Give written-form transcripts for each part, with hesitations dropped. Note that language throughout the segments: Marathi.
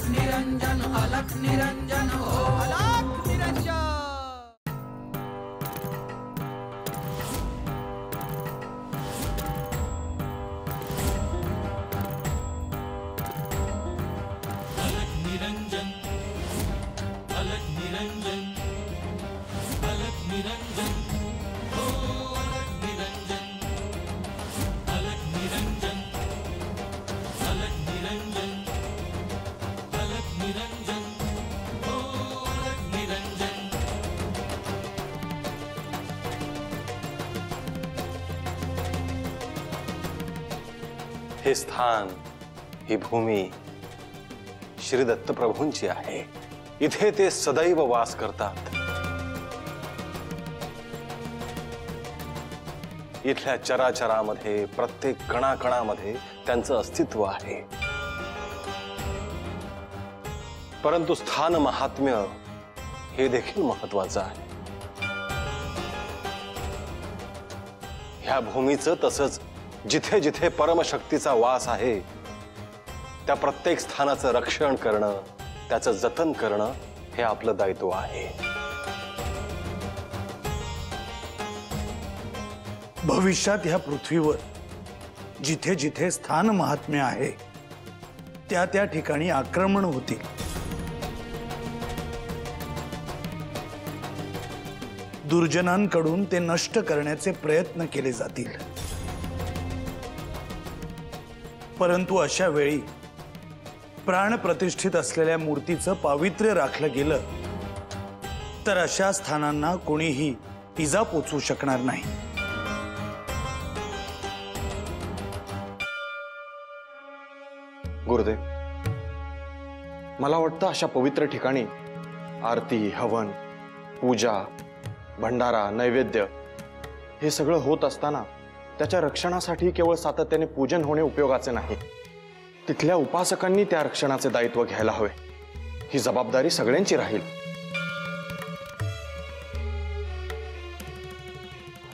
निरंजन अलख निरंजन हो अलख निरंजन। अलख निरंजन अलख निरंजन अलख निरंजन हो अलख निरंजन अलख निरंजन अलख निरंजन अलख निरंजन हो अलख निरंजन। हे स्थान, ही भूमी श्री दत्त प्रभूंची आहे। इथे ते सदैव वास करतात। इथल्या चराचरामध्ये, प्रत्येक कणाकणामध्ये त्यांचं अस्तित्व आहे। परंतु स्थान महात्म्य हे देखील महत्वाचं आहे। ह्या भूमीचं तसंच जिथे जिथे परमशक्तीचा वास आहे त्या प्रत्येक स्थानाचं रक्षण करणं, त्याचं जतन करणं हे आपलं दायित्व आहे। भविष्यात ह्या पृथ्वीवर जिथे जिथे स्थान महात्म्य आहे त्या त्या ठिकाणी आक्रमण होतील। दुर्जनांकडून ते नष्ट करण्याचे प्रयत्न केले जातील। परंतु अशा वेळी प्राण प्रतिष्ठित असलेल्या मूर्तीचं पावित्र्य राखलं गेलं तर अशा स्थानांना कोणीही इजा पोचवू शकणार नाही। गुरुदेव, मला वाटतं अशा पवित्र ठिकाणी आरती, हवन, पूजा, भंडारा, नैवेद्य हे सगळं होत असताना त्याच्या रक्षणासाठी केवळ सातत्याने पूजन होणे उपयोगाचे नाही। तिथल्या उपासकांनी त्या रक्षणाचे दायित्व घ्यायला हवे। ही जबाबदारी सगळ्यांची राहील।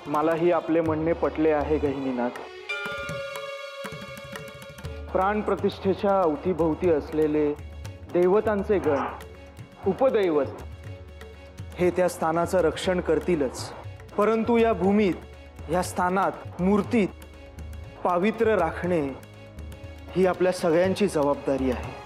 मलाही आपले म्हणणे पटले आहे गहिनीनाथ। प्राण प्रतिष्ठेच्या अवतीभोवती असलेले देवतांचे गण, उपदैवत हे त्या स्थानाचं रक्षण करतीलच, परंतु या भूमीत, या स्थानात, मूर्तीत पावित्र्य राखणे ही आपल्या सगळ्यांची जबाबदारी आहे।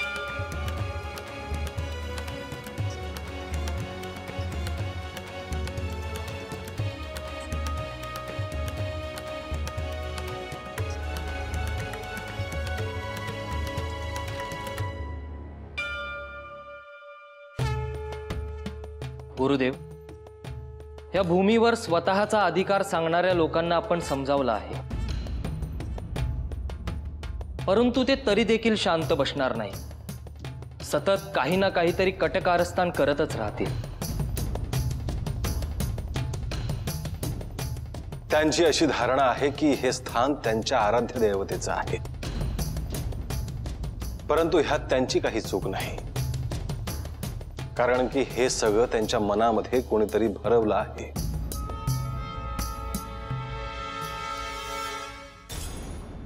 गुरुदेव, या भूमीवर स्वतःचा अधिकार सांगणाऱ्या लोकांना आपण समजावलं आहे, परंतु ते तरी देखील शांत बसणार नाही। सतत काही ना काहीतरी कटकारस्थान करतच राहतील। त्यांची अशी धारणा आहे की हे स्थान त्यांच्या आराध्य देवतेचं आहे, परंतु ह्यात त्यांची काही चूक नाही, कारण की हे सगळं त्यांच्या मनामध्ये कोणीतरी भरवलं आहे।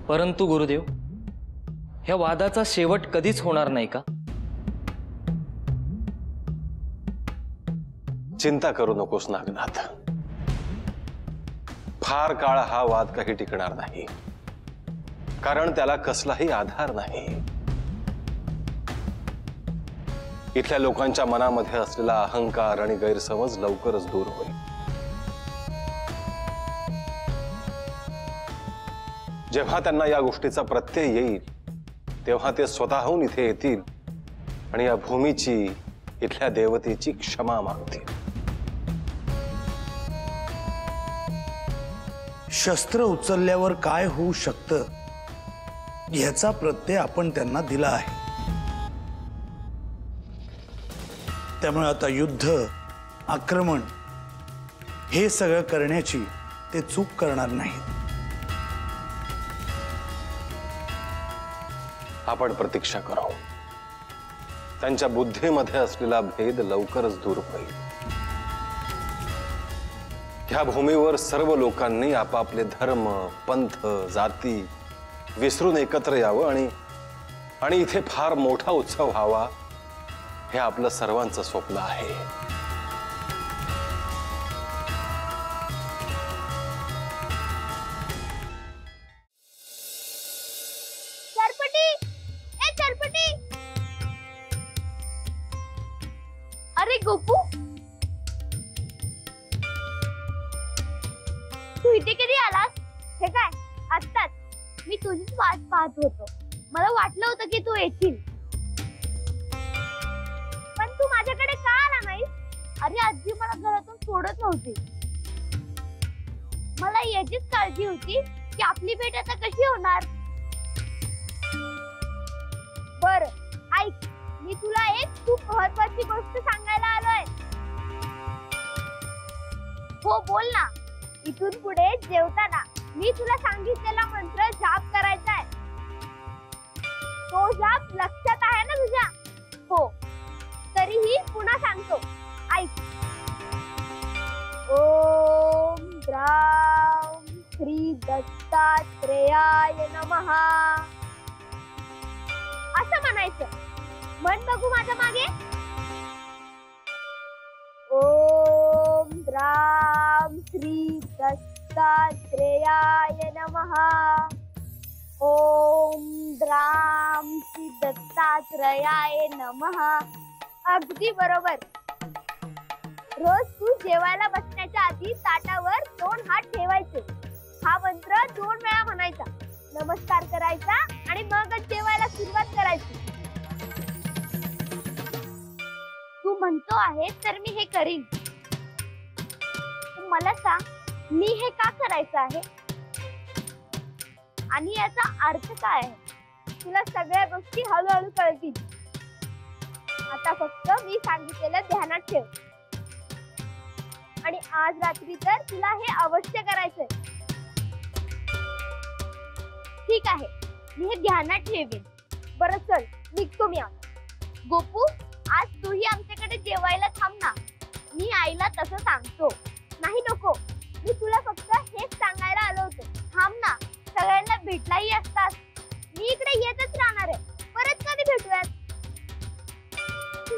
परंतु गुरुदेव, ह्या वादाचा शेवट कधीच होणार नाही का? चिंता करू नकोस नागनाथ, फार काळ हा वाद काही टिकणार नाही, कारण त्याला कसलाही आधार नाही। इथल्या लोकांच्या मनामध्ये असलेला अहंकार आणि गैरसमज लवकरच दूर होईल। जेव्हा त्यांना या गोष्टीचा प्रत्यय येईल तेव्हा ते स्वतःहून इथे येतील आणि या भूमीची, इथल्या देवतेची क्षमा मागतील। शस्त्र उचलल्यावर काय होऊ शकतं याचा प्रत्यय आपण त्यांना दिला आहे। त्यामुळे आता युद्ध, आक्रमण हे सगळं करण्याची ते चूक करणार नाहीत। आपण प्रतीक्षा करू, त्यांच्या बुद्धीमध्ये असलेला भेद लवकरच दूर होईल। ह्या भूमीवर सर्व लोकांनी आपापले धर्म, पंथ, जाती विसरून एकत्र यावं आणि इथे फार मोठा उत्सव व्हावा हे आपलं सर्वांचं स्वप्न आहे. चरपटी, ए चरपटी. अरे गोपू, तू इथे कधी आलास? हे काय आत्ताच? मी तुझीच वाट पाहत होतो. मला वाटलं होतं की तू येशील, पण तू माझ्याकडे का आला नाहीस? अरे आजी मला घरातून सोडत नव्हती. मला याचीच काळजी होती की आपली भेट आता कशी होणार. बर ऐक, मी तुला एक खूप महत्वाची गोष्ट सांगायला आलोय. हो बोल ना. इथून पुढे जेवताना मी तुला सांगितलेला मंत्र जाप करायचा आहे. तो जाप लक्षात आहे ना तुझ्या? हो, तरीही पुन्हा सांगतो, ऐक. ओम द्राम श्री दत्तात्रेयाय नमः असं म्हणायचं. म्हण बघू माझ्या मागे. ओम द्राम श्री दत्तात्रेयाय नमः. ओम द्राम श्री दत्तात्रेयाय नमः. अगदी बरोबर. रोज तू जेवायला बसण्याच्या आधी ताटावर 2 हात ठेवायचे. हा मंत्र 2 वेळा म्हणायचा, नमस्कार करायचा आणि मगच जेवायला सुरुवात करायची. तू म्हणतो आहे तर मी हे करीन. मला सांग, मी हे का करायचं आहे आणि याचा अर्थ काय आहे? तुला सगळ्या गोष्टी हळूहळू कळतील. आता फक्त मी सांगितलेलं ध्यानात ठेव. आणि आज रात्री तर तुला हे अवश्य करायचंय. ठीक आहे, मी हे ध्यानात ठेवेन. बरं चल, निघतो मी आता. गोपू, आज तूही आमच्याकडे जेवायला थांब ना. मी आईला तसं सांगतो. नाही नको, मी तुला फक्त हेच सांगायला आलो होतो. थांब ना, सगळ्यांना भेटलाही असतात. मी इकडे येतच राहणार आहे. परत कधी भेटूयात?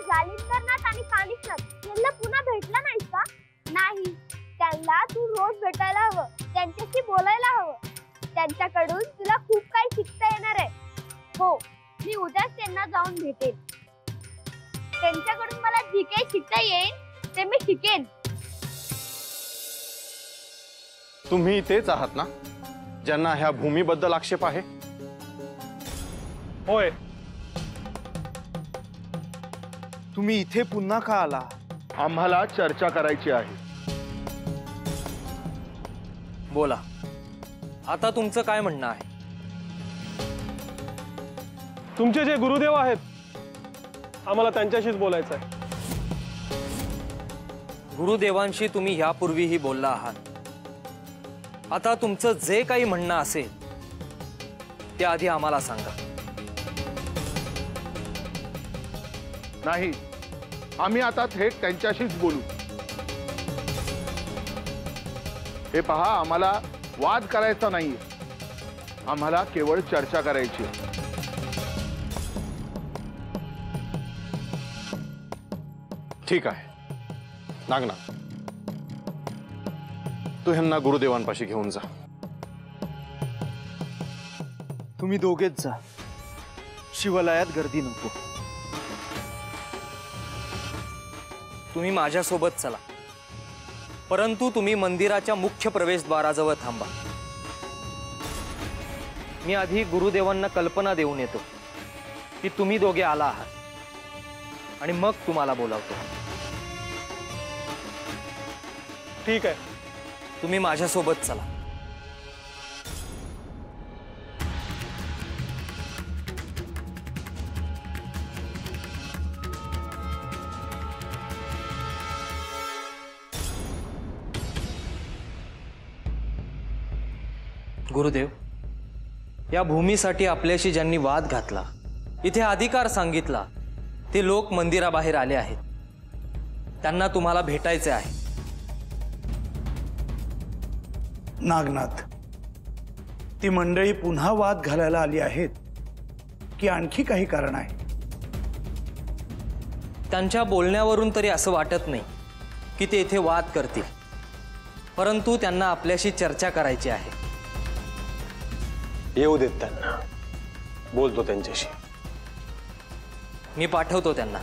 जालिंदरनाथ आणि कानिशनाथ यांना पुन्हा भेटला नाहीस का? नाही, त्यांना तू रोज भेटायला हवं, त्यांच्याशी बोलायला हवं. त्यांच्याकडून तुला खूप काही शिकता येणार आहे. हो, मी उद्याच त्यांना जाऊन भेटेन. त्यांच्याकडून मला जी काही शिकता येईल ते मी शिकेन. तुम्ही तेच आहात ना ज्यांना ह्या भूमीबद्दल आक्षेप आहे? होय. तुम्ही इथे पुन्हा का आला? आम्हाला चर्चा करायची आहे. बोला, आता तुमचं काय म्हणणं आहे? तुमचे जे गुरुदेव आहेत, आम्हाला त्यांच्याशीच बोलायचं आहे. गुरुदेवांशी तुम्ही ह्यापूर्वीही बोलला आहात. आता तुमचं जे काही म्हणणं असेल ते आधी आम्हाला सांगा. नाही, आम्ही आता थेट त्यांच्याशीच बोलू. हे पहा, आम्हाला वाद करायचा नाहीये. आम्हाला केवळ चर्चा करायची आहे. ठीक आहे नागनाथ, तू ह्यांना गुरुदेवांपाशी घेऊन जा. तुम्ही दोघेच जा. शिवालयात गर्दी नको. तुम्ही माझ्यासोबत चला, परंतु तुम्ही मंदिराच्या मुख्य प्रवेशद्वाराजवळ थांबा. मी आधी गुरुदेवांना कल्पना देऊन येतो की तुम्ही दोघे आला आहात आणि मग तुम्हाला बोलावतो. ठीक आहे, तुम्ही माझ्यासोबत चला. गुरुदेव, या भूमीसाठी आपल्याशी ज्यांनी वाद घातला, इथे अधिकार सांगितला, ते लोक मंदिराबाहेर आले आहेत. त्यांना तुम्हाला भेटायचे आहे. नागनाथ, ती मंडळी पुन्हा वाद घालायला आली आहेत की आणखी काही कारण आहे? त्यांच्या बोलण्यावरून तरी असं वाटत नाही की ते इथे वाद करतील, परंतु त्यांना आपल्याशी चर्चा करायची आहे. येऊ देत त्यांना, बोलतो त्यांच्याशी. मी पाठवतो त्यांना.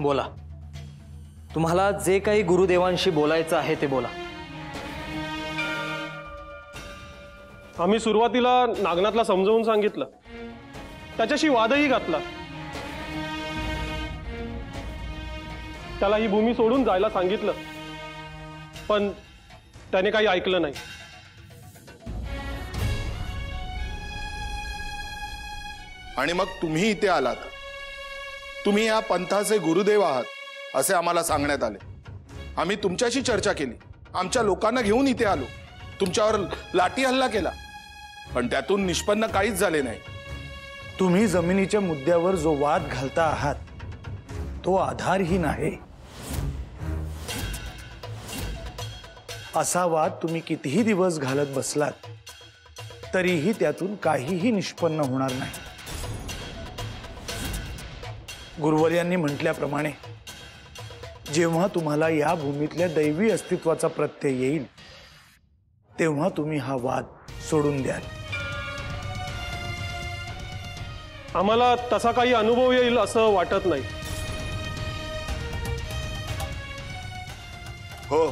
बोला, तुम्हाला जे काही गुरुदेवांशी बोलायचं आहे ते बोला. आम्ही सुरुवातीला नागनाथला समजावून सांगितलं, त्याच्याशी वादही घातला. त्याला ही भूमी सोडून जायला सांगितलं, पण त्याने काही ऐकलं नाही. आणि मग तुम्ही इथे आलात. तुम्ही या पंथाचे गुरुदेव आहात असे आम्हाला सांगण्यात आले. आम्ही तुमच्याशी चर्चा केली, आमच्या लोकांना घेऊन इथे आलो, तुमच्यावर लाठी हल्ला केला, पण त्यातून निष्पन्न काहीच झाले नाही. तुम्ही जमिनीच्या मुद्द्यावर जो वाद घालता आहात तो आधारहीन आहे. असा वाद तुम्ही कितीही दिवस घालत बसलात तरीही त्यातून काहीही निष्पन्न होणार नाही. गुरुवर्यांनी म्हटल्याप्रमाणे जेव्हा तुम्हाला या भूमीतल्या दैवी अस्तित्वाचा प्रत्यय येईल तेव्हा तुम्ही हा वाद सोडून द्याल. आम्हाला तसा काही अनुभव येईल असं वाटत नाही. हो,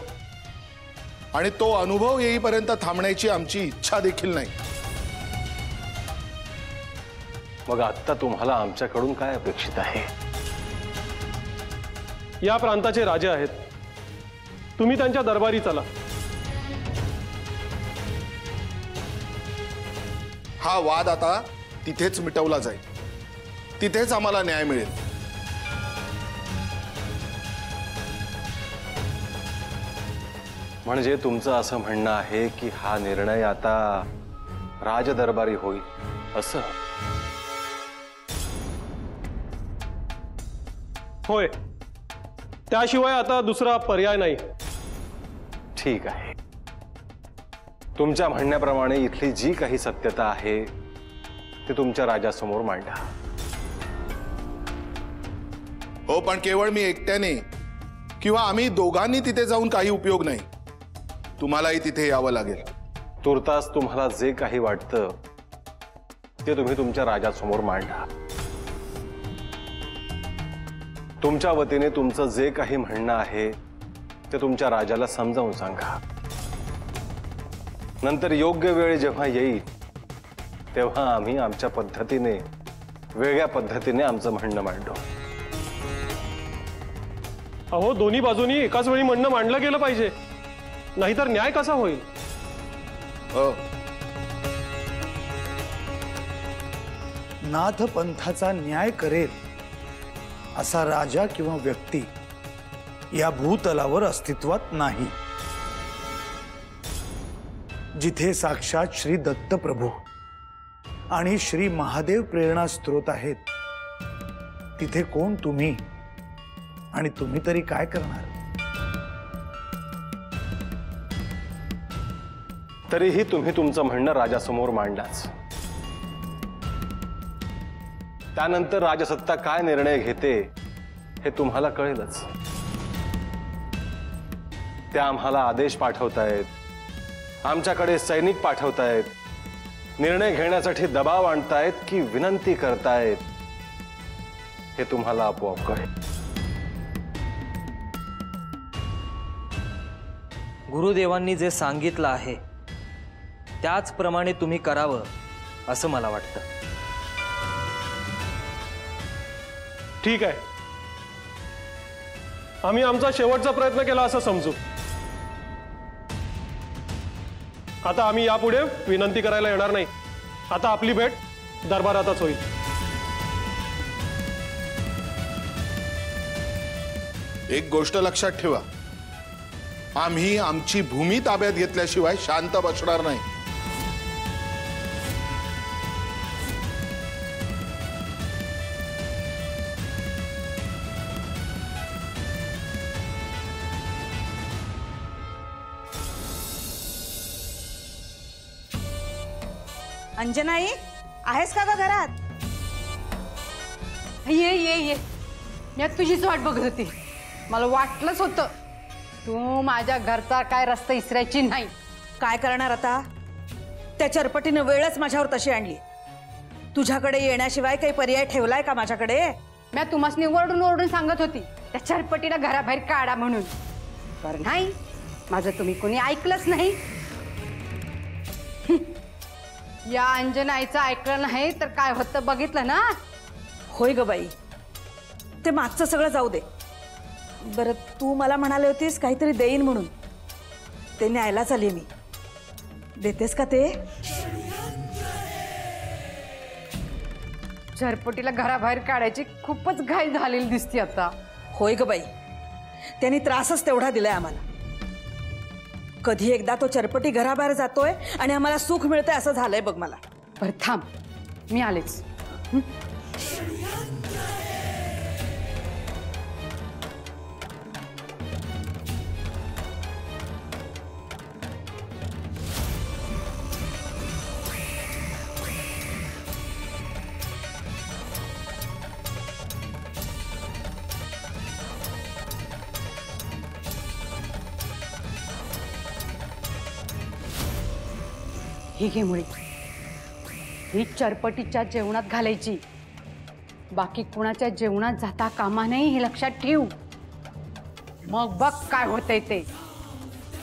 आणि तो अनुभव येईपर्यंत थांबण्याची आमची इच्छा देखील नाही. मग आता तुम्हाला आमच्याकडून काय अपेक्षित आहे? या प्रांताचे राजे आहेत, तुम्ही त्यांच्या दरबारी चला. हा वाद आता तिथेच मिटवला जाईल, तिथेच आम्हाला न्याय मिळेल. म्हणजे तुमचं असं म्हणणं आहे की हा निर्णय आता राजदरबारी होईल असं? होय, त्याशिवाय आता दुसरा पर्याय नाही. ठीक आहे. तुमच्या म्हणण्याप्रमाणे इथली जी काही सत्यता आहे ते तुमच्या राजासमोर मांडा. हो, पण केवळ मी एकट्याने किंवा आम्ही दोघांनी तिथे जाऊन काही उपयोग नाही. तुम्हालाही तिथे यावं लागेल. तुर्तास तुम्हाला जे काही वाटतं ते तुम्ही तुमच्या राजासमोर मांडा. तुमच्या वतीने तुमचं जे काही म्हणणं आहे ते तुमच्या राजाला समजावून सांगा. नंतर योग्य वेळ जेव्हा येईल तेव्हा आम्ही आमच्या पद्धतीने, वेगळ्या पद्धतीने आमचं म्हणणं मांडू. अहो, दोन्ही बाजूनी एकाच वेळी म्हणणं मांडलं गेलं पाहिजे, नाहीतर न्याय कसा होईल? हो, नाथ पंथाचा न्याय करेल असा राजा किंवा व्यक्ती या भूतलावर अस्तित्वात नाही. जिथे साक्षात श्री दत्त प्रभू आणि श्री महादेव प्रेरणा स्त्रोत आहेत तिथे कोण तुम्ही, आणि तुम्ही तरी काय करणार? तरीही तुम्ही तुमचं म्हणणं राजासमोर मांडलाच. त्यानंतर राजसत्ता काय निर्णय घेते हे तुम्हाला कळेलच. त्या आम्हाला आदेश पाठवतायत, आमच्याकडे सैनिक पाठवतायत, निर्णय घेण्यासाठी दबाव आणतायत की विनंती करतायत हे तुम्हाला आपोआप कळेल. गुरुदेवांनी जे सांगितलं आहे त्याचप्रमाणे तुम्ही करावं असं मला वाटतं. ठीक आहे, आम्ही आमचा शेवटचा प्रयत्न केला असं समजू. आता आम्ही यापुढे विनंती करायला येणार नाही. आता आपली भेट दरबारातच होईल. एक गोष्ट लक्षात ठेवा, आम्ही आमची भूमी ताब्यात घेतल्याशिवाय शांत बसणार नाही. अंजनाई, आहेस का ग घरात? ये ये ये, मी तुझीच वाट बघत होती. मला वाटलंच होतं तू माझ्या घरचा काय रस्ता इसरायची नाही. काय करणार आता? त्या चरपटीनं वेळच माझ्यावर तशी आणली. तुझ्याकडे येण्याशिवाय काही पर्याय ठेवलाय का माझ्याकडे? मी तुम्हाला ओरडून ओरडून सांगत होती त्या चरपटीला घराबाहेर काढा म्हणून, पर नाही, माझं तुम्ही कोणी ऐकलंच नाही. या अंजनाईचं ऐकलं नाही तर काय होतं बघितलं ना. होय ग बाई, ते मागचं सगळं जाऊ दे. बरं, तू मला म्हणाले होतीस काहीतरी देईन म्हणून. ते न्यायलाच आली मी. देतेस का ते? चरपटीला घराबाहेर काढायची खूपच घाई झालेली दिसते आता. होय ग बाई, त्यांनी त्रासच तेवढा दिलाय आम्हाला. कधी एकदा तो चरपटी घराबाहेर जातोय आणि आम्हाला सुख मिळतंय असं झालंय बघ मला. बरं थांब, मी आलेच. ही घे मुळी, ही चरपटीच्या जेवणात घालायची. बाकी कुणाच्या जेवणात जाता कामा नाही, हे लक्षात ठेव. मग बघ काय होतंय ते.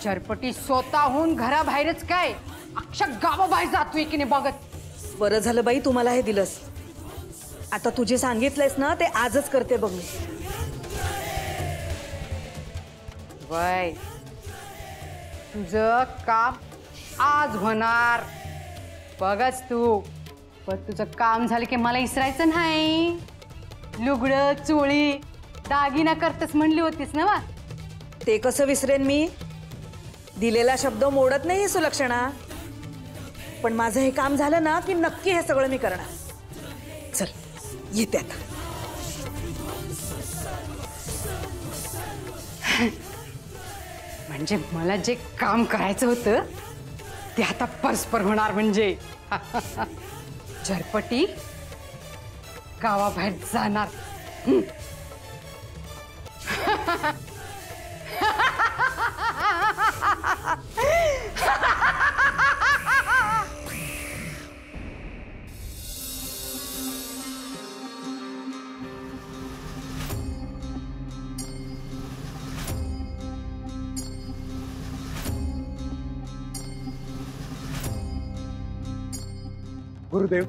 चरपटी स्वतःहून घराबाहेरच काय अक्षर गावाबाहेर जातोय की नाही बघत. बरं झालं बाई तुम्हाला हे दिलंस. आता तुझे सांगितलंयस ना ते आजच करते बघ मी. वय तुझं काम आज होणार बघच तू. पण तुझं काम झालं की मला इसरायचं नाही. लुगडं चोळी दागिना करतेस म्हणली होतीस ना. ते कसं विसरेन मी? दिलेला शब्द मोडत नाही सुलक्षणा. पण माझं हे काम झालं ना की नक्की हे सगळं मी करणार. चल येते आता. म्हणजे मला जे काम करायचं होतं ते आता परस्पर होणार. म्हणजे चरपटी गावाबाहेर जाणार. गुरुदेव,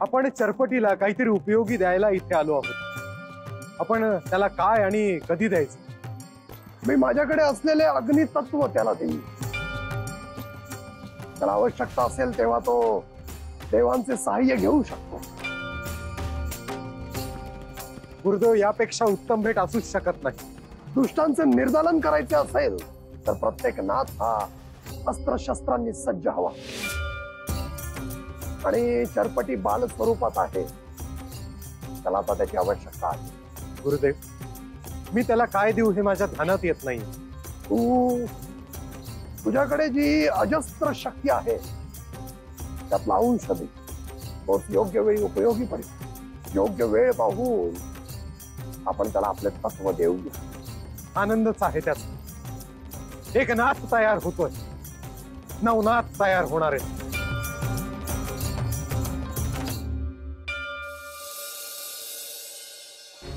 आपण चरपटीला काहीतरी उपयोगी द्यायला इथे आलो आहोत. आपण त्याला काय आणि कधी द्यायचं? मी माझ्याकडे असलेले अग्नी तत्व त्याला देईन. त्याला आवश्यकता असेल तेव्हा तो देवांचे सहाय्य घेऊ शकतो. गुरुदेव, यापेक्षा उत्तम भेट असूच शकत नाही. दुष्टांचे निर्दालन करायचे असेल तर प्रत्येक नाथ हा अस्त्रशस्त्रांनी सज्ज हवा. आणि चरपटी बाल स्वरूपात आहे, त्याला आता त्याची आवश्यकता आहे. गुरुदेव, मी त्याला काय देऊ हे माझ्या ध्यानात येत नाही. तुझ्याकडे जी अजस्त्र शक्ती आहे त्यातला अंश दे. तोच योग्य वेळी उपयोगी पडेल. योग्य वेळ पाहून आपण त्याला आपले तत्व देऊया. आनंदच आहे त्याचा. एक नाथ तयार होतोय, नवनाथ तयार होणार आहे.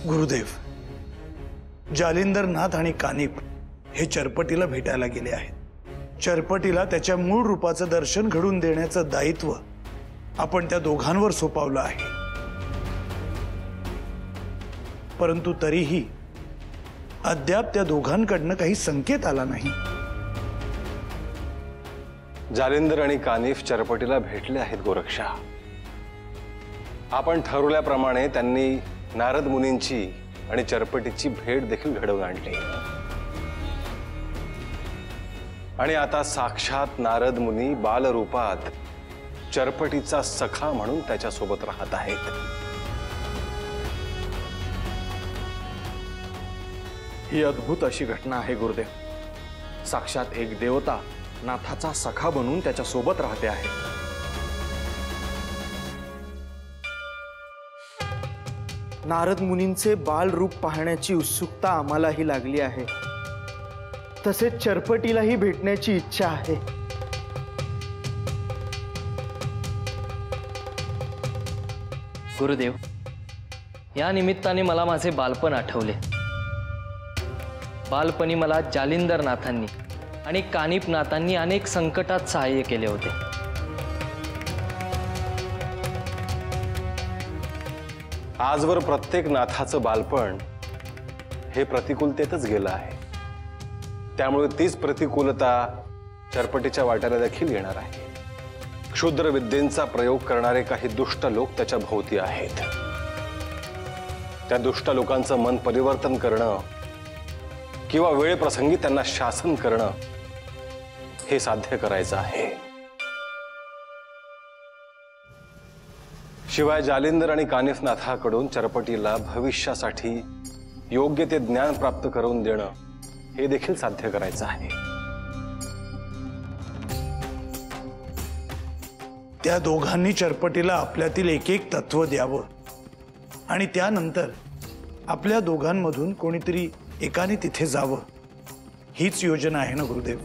गुरुदेव, जालिंदरनाथ आणि कानिफ हे चरपटीला भेटायला गेले आहेत. चरपटीला त्याच्या मूळ रूपाचं दर्शन घडून देण्याचं दायित्व आपण त्या दोघांवर सोपवलं आहे. परंतु तरीही अद्याप त्या दोघांकडनं काही संकेत आला नाही. जालिंदर आणि कानिफ चरपटीला भेटले आहेत गोरक्षा. आपण ठरवल्याप्रमाणे त्यांनी नारद मुनींची आणि चरपटीची भेट देखील घडवून आणली. आणि आता साक्षात नारद मुनी बालरूपात चरपटीचा सखा म्हणून त्याच्यासोबत राहत आहेत. ही अद्भुत अशी घटना आहे गुरुदेव. साक्षात एक देवता नाथाचा सखा बनून त्याच्या सोबत राहते आहे. नारद मुनींचे बालरूप पाहण्याची उत्सुकता आम्हालाही लागली आहे, तसेच चरपटीलाही भेटण्याची इच्छा आहे. गुरुदेव, या निमित्ताने मला माझे बालपण आठवले. बालपणी मला जालिंदरनाथांनी आणि कानिपनाथांनी अनेक संकटात सहाय्य केले होते. आजवर प्रत्येक नाथाचं बालपण हे प्रतिकूलतेतच गेलं आहे. त्यामुळे तीच प्रतिकूलता चरपटीच्या वाट्याला देखील येणार आहे. क्षुद्र विद्येंचा प्रयोग करणारे काही दुष्ट लोक त्याच्या भोवती आहेत. त्या दुष्ट लोकांचं मन परिवर्तन करणं किंवा वेळ प्रसंगी त्यांना शासन करणं हे साध्य करायचं आहे. शिवाय जालिंदर आणि कानिफनाथाकडून चरपटीला भविष्यासाठी योग्य ते ज्ञान प्राप्त करून देणं हे देखील साध्य करायचं आहे. त्या दोघांनी चरपटीला आपल्यातील एक एक तत्व द्यावं आणि त्यानंतर आपल्या दोघांमधून कोणीतरी एकाने तिथे जावं, हीच योजना आहे ना गुरुदेव?